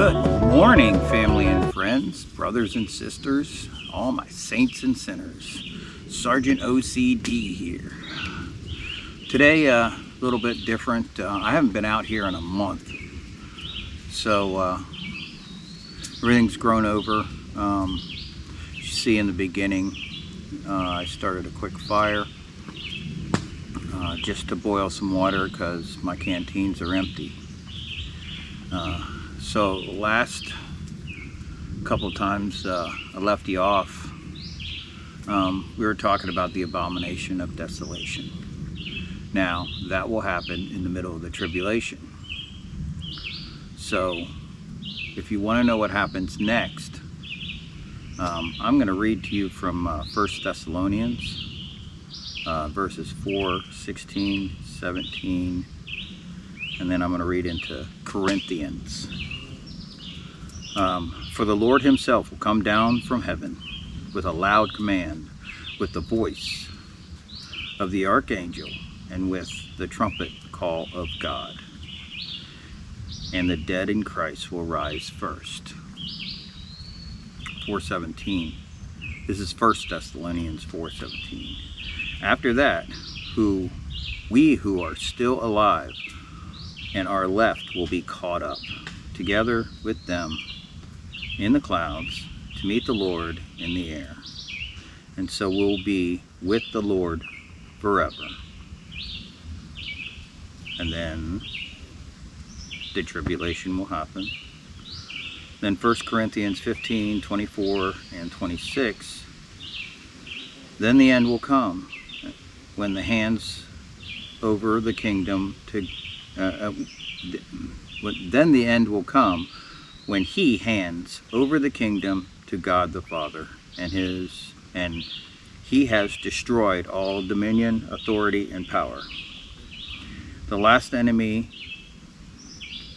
Good morning, family and friends, brothers and sisters, all my saints and sinners. Sergeant OCD here. Today, a little bit different. I haven't been out here in a month, so everything's grown over. You see in the beginning, I started a quick fire just to boil some water because my canteens are empty. So last couple times I left you off, we were talking about the abomination of desolation. Now that will happen in the middle of the tribulation. So if you want to know what happens next, I'm going to read to you from 1 Thessalonians verses 4, 16, 17, and then I'm going to read into Corinthians. For the Lord himself will come down from heaven with a loud command, with the voice of the archangel, and with the trumpet call of God. And the dead in Christ will rise first. 4:17. This is 1 Thessalonians 4:17. After that, we who are still alive and are left will be caught up together with them in the clouds to meet the Lord in the air. And so we'll be with the Lord forever. And then the tribulation will happen. Then 1 Corinthians 15, 24, and 26. Then the end will come when the hands over the kingdom to then the end will come when he hands over the kingdom to God the Father, and he has destroyed all dominion, authority, and power. The last enemy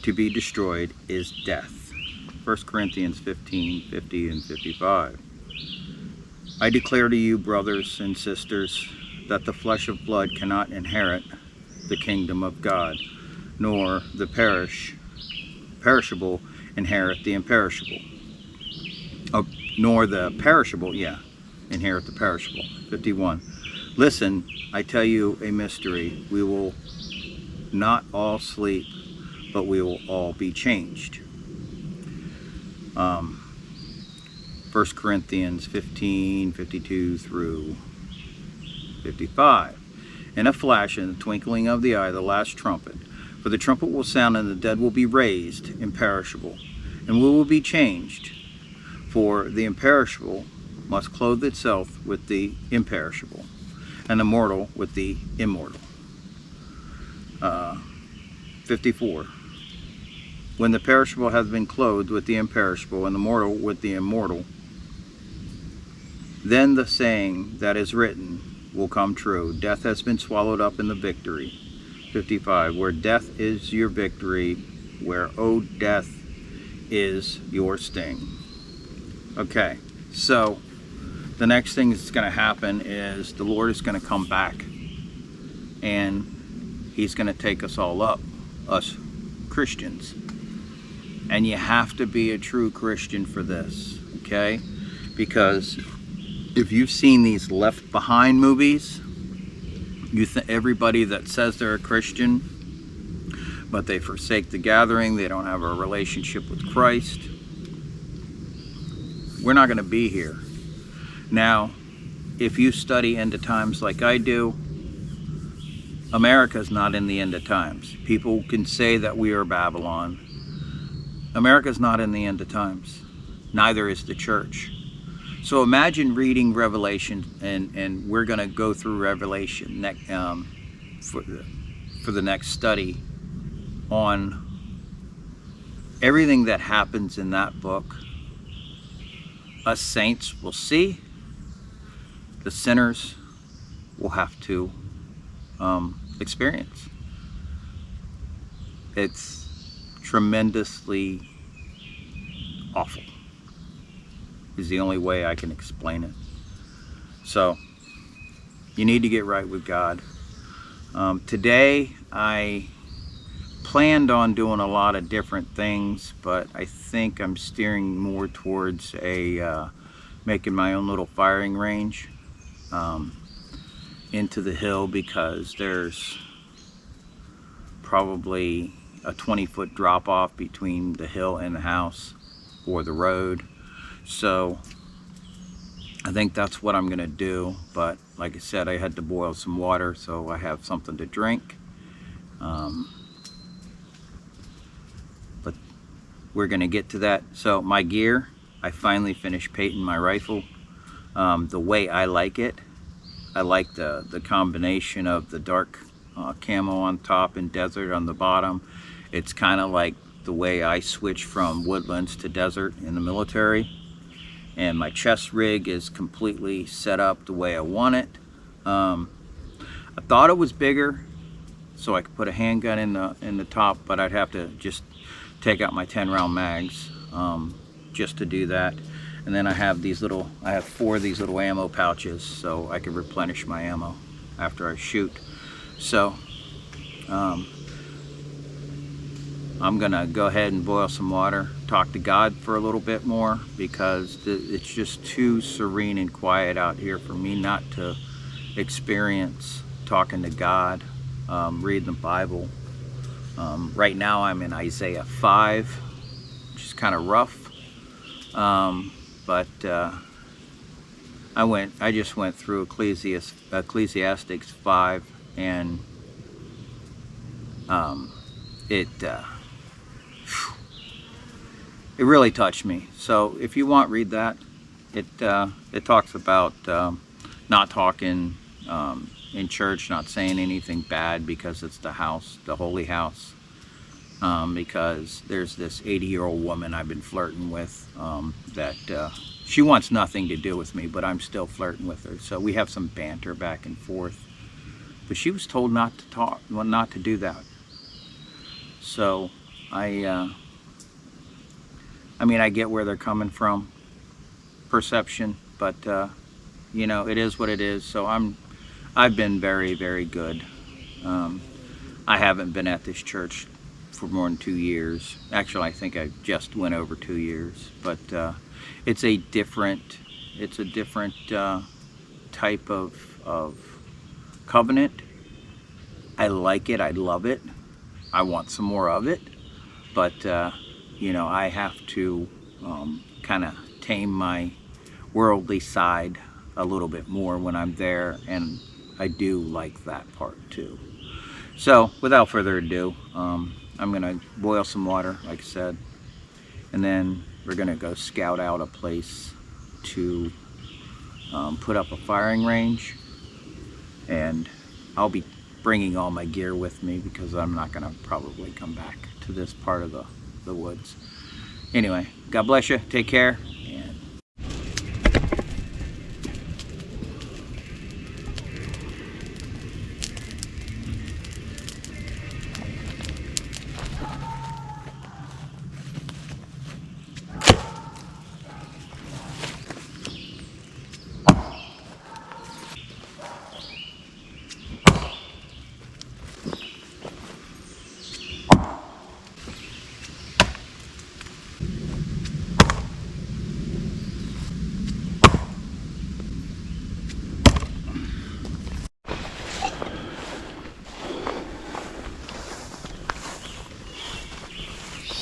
to be destroyed is death. 1 Corinthians 15, 50 and 55. I declare to you, brothers and sisters, that the flesh of blood cannot inherit the kingdom of God, nor the perishable inherit the imperishable. Nor the perishable, inherit the perishable. 51. Listen, I tell you a mystery. We will not all sleep, but we will all be changed. 1 Corinthians 15, 52 through 55. In a flash, in the twinkling of the eye, the last trumpet. For the trumpet will sound, and the dead will be raised imperishable, and we will be changed. For the imperishable must clothe itself with the imperishable, and the mortal with the immortal. 54. When the perishable has been clothed with the imperishable, and the mortal with the immortal, then the saying that is written will come true. Death has been swallowed up in the victory. 55. Where death is your victory, where, O death, is your sting. Okay, so the next thing that's going to happen is the Lord is going to come back, and he's going to take us all up, us Christians. And you have to be a true Christian for this, okay? Because if you've seen these Left Behind movies, everybody that says they're a Christian, but they forsake the gathering, they don't have a relationship with Christ, we're not going to be here. Now, if you study end of times like I do, America's not in the end of times. People can say that we are Babylon. America's not in the end of times. Neither is the church. So imagine reading Revelation, and we're going to go through Revelation for the next study on everything that happens in that book. Us saints will see. The sinners will have to experience. It's tremendously awful, is the only way I can explain it. So you need to get right with God. Today I planned on doing a lot of different things, but I think I'm steering more towards making my own little firing range into the hill, because there's probably a 20-foot drop off between the hill and the house, or the road. So I think that's what I'm gonna do. But like I said, I had to boil some water so I have something to drink. But we're gonna get to that. So my gear, I finally finished painting my rifle the way I like it. I like the combination of the dark camo on top and desert on the bottom. It's kind of like the way I switch from woodlands to desert in the military. And my chest rig is completely set up the way I want it. I thought it was bigger so I could put a handgun in the top, but I'd have to just take out my 10-round mags just to do that. And then I have 4 of these little ammo pouches, so I can replenish my ammo after I shoot. So I'm gonna go ahead and boil some water, talk to God for a little bit more, because it's just too serene and quiet out here for me not to experience talking to God, reading the Bible. Right now I'm in Isaiah 5, which is kind of rough, but I just went through Ecclesiastes 5, and it really touched me. So if you want, read that. It talks about not talking in church, not saying anything bad, because it's the house, the holy house. Because there's this 80-year-old woman I've been flirting with that she wants nothing to do with me, but I'm still flirting with her. So we have some banter back and forth. But she was told not to talk, well, not to do that. So I mean, I get where they're coming from, perception, but you know, it is what it is. So I've been very, very good. I haven't been at this church for more than 2 years. Actually, I think I just went over 2 years, but it's a different type of covenant. I like it. I love it. I want some more of it, but you know, I have to kind of tame my worldly side a little bit more when I'm there, and I do like that part too. So without further ado, I'm gonna boil some water, like I said, and then we're gonna go scout out a place to put up a firing range, and I'll be bringing all my gear with me because I'm not gonna probably come back to this part of the woods. Anyway, God bless you, take care.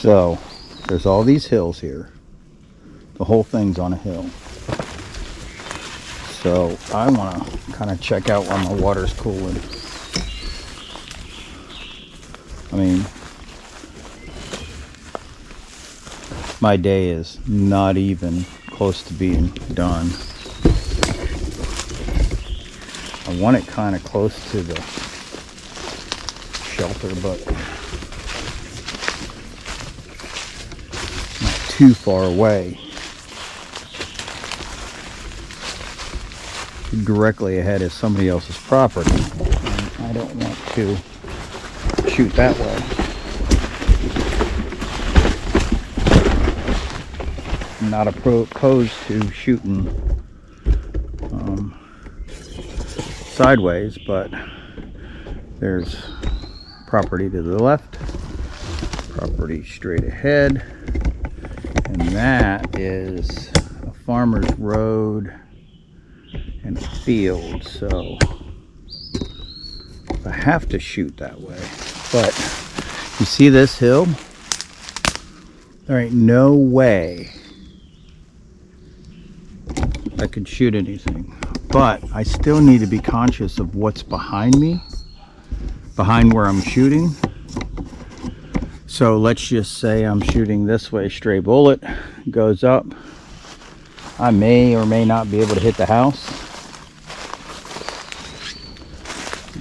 So there's all these hills here. The whole thing's on a hill. So I want to kind of check out while my water's cooling. I mean, my day is not even close to being done. I want it kind of close to the shelter, but not too far away. Directly ahead is somebody else's property, and I don't want to shoot that way. I'm not opposed to shooting sideways, but there's property to the left property straight ahead, and that is a farmer's road and a field. So I have to shoot that way. But you see this hill? There ain't no way I could shoot anything. But I still need to be conscious of what's behind me, behind where I'm shooting. So let's just say I'm shooting this way, stray bullet goes up. I may or may not be able to hit the house,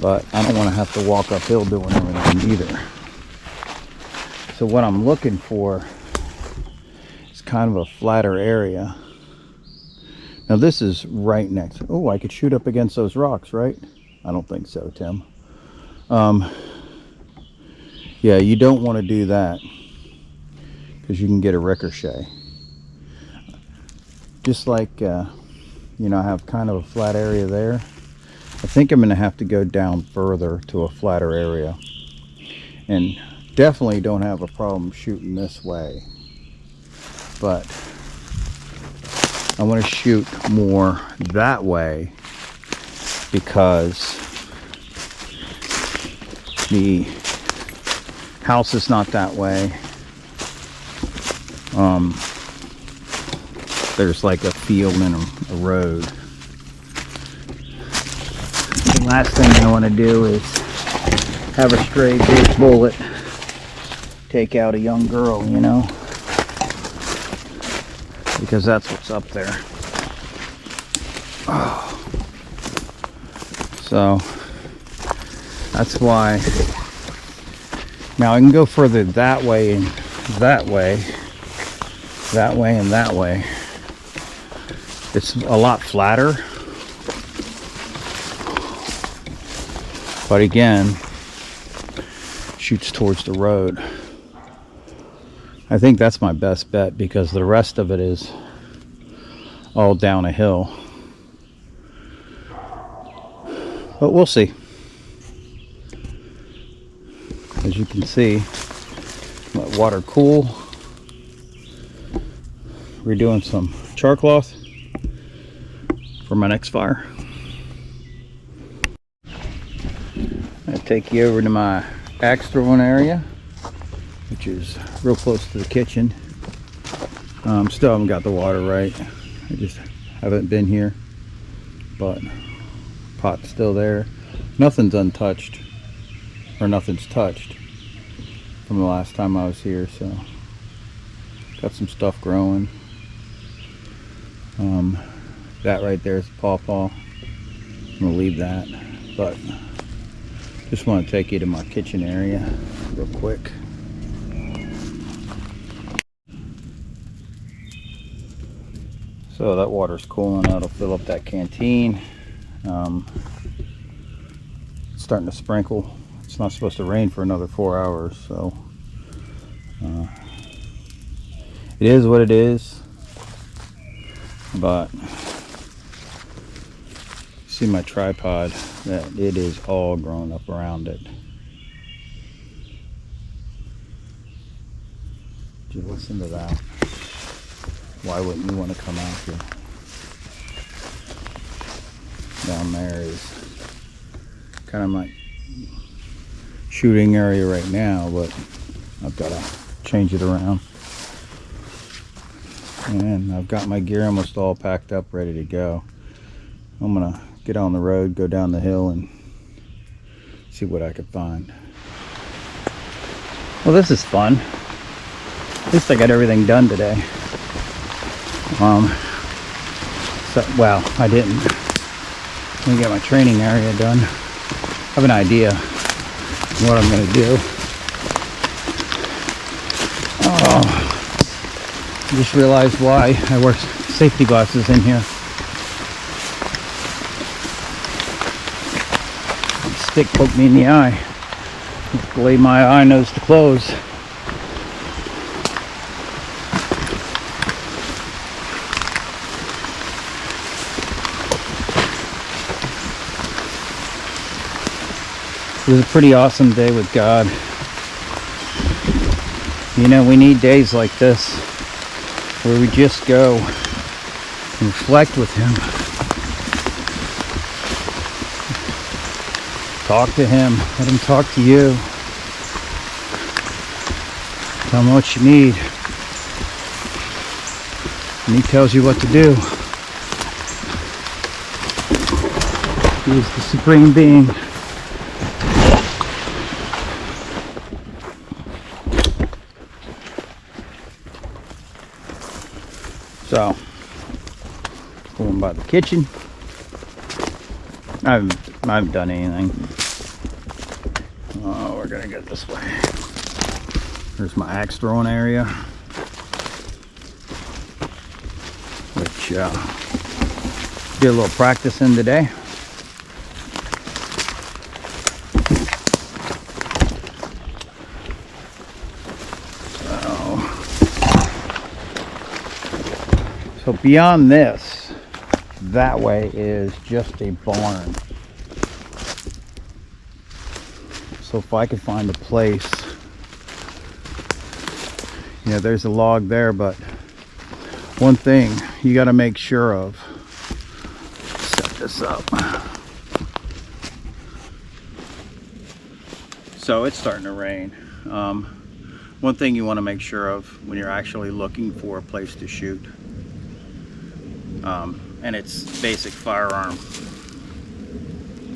but I don't want to have to walk uphill doing everything either. So what I'm looking for is kind of a flatter area. Now this is right next. Oh, I could shoot up against those rocks, right? I don't think so, Tim. Yeah, you don't want to do that because you can get a ricochet. Just like, you know, I have kind of a flat area there. I think I'm going to have to go down further to a flatter area. And definitely don't have a problem shooting this way. But I want to shoot more that way because the house is not that way. There's like a field and a road. The last thing I want to do is have a stray big bullet take out a young girl, you know, because that's what's up there. Oh. So that's why. Now I can go further that way and that way, that way and that way. It's a lot flatter, but again, shoots towards the road. I think that's my best bet because the rest of it is all down a hill. But we'll see. As you can see, let water cool. We're doing some char cloth for my next fire. I'll take you over to my axe throwing area, which is real close to the kitchen. Still haven't got the water right. I just haven't been here, but pot's still there. Nothing's untouched, or nothing's touched from the last time I was here, so got some stuff growing. That right there is a pawpaw. I'm gonna leave that, but just want to take you to my kitchen area real quick. So that water's cooling. That'll fill up that canteen. It's starting to sprinkle. It's not supposed to rain for another 4 hours, so it is what it is. But see my tripod, that it is all grown up around it. Did you listen to that? Why wouldn't you want to come out here? Down there is kind of my shooting area right now, but I've got to change it around. And I've got my gear almost all packed up, ready to go. I'm gonna get on the road, go down the hill, and see what I could find. Well, this is fun. At least I got everything done today. Well, I didn't. Let me get my training area done. I have an idea what I'm going to do. I just realized why I wear safety glasses in here. The stick poked me in the eye. Luckily my eye knows to close. It was a pretty awesome day with God. You know, we need days like this where we just go and reflect with him. Talk to him. Let him talk to you. Tell him what you need. And he tells you what to do. He is the supreme being. So, going by the kitchen. I haven't done anything. Oh, we're gonna get this way. There's my axe throwing area, which did a little practice in today. So beyond this, that way is just a barn. So if I could find a place, you know, there's a log there, but one thing you got to make sure of, set this up. So it's starting to rain. One thing you want to make sure of when you're actually looking for a place to shoot, and it's basic firearm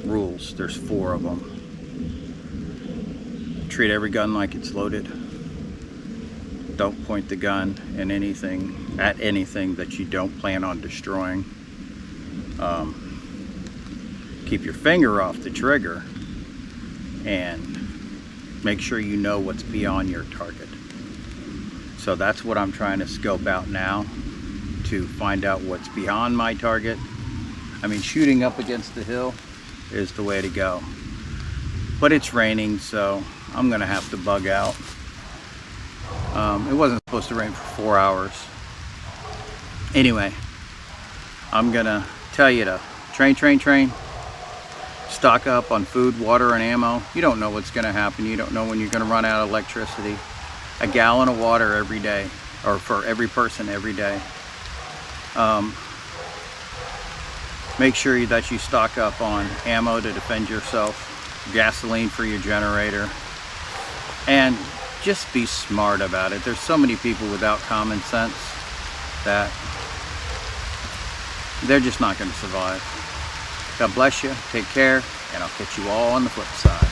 rules. There's 4 of them. Treat every gun like it's loaded. Don't point the gun at anything that you don't plan on destroying. Keep your finger off the trigger and make sure you know what's beyond your target. So that's what I'm trying to scope out now, to find out what's beyond my target. I mean, shooting up against the hill is the way to go. But it's raining, so I'm gonna have to bug out. It wasn't supposed to rain for 4 hours. Anyway, I'm gonna tell you to train. Stock up on food, water, and ammo. You don't know what's gonna happen. You don't know when you're gonna run out of electricity. A gallon of water every day, or for every person every day. Make sure that you stock up on ammo to defend yourself, gasoline for your generator, and just be smart about it. There's so many people without common sense that they're just not going to survive. God bless you, take care, and I'll catch you all on the flip side.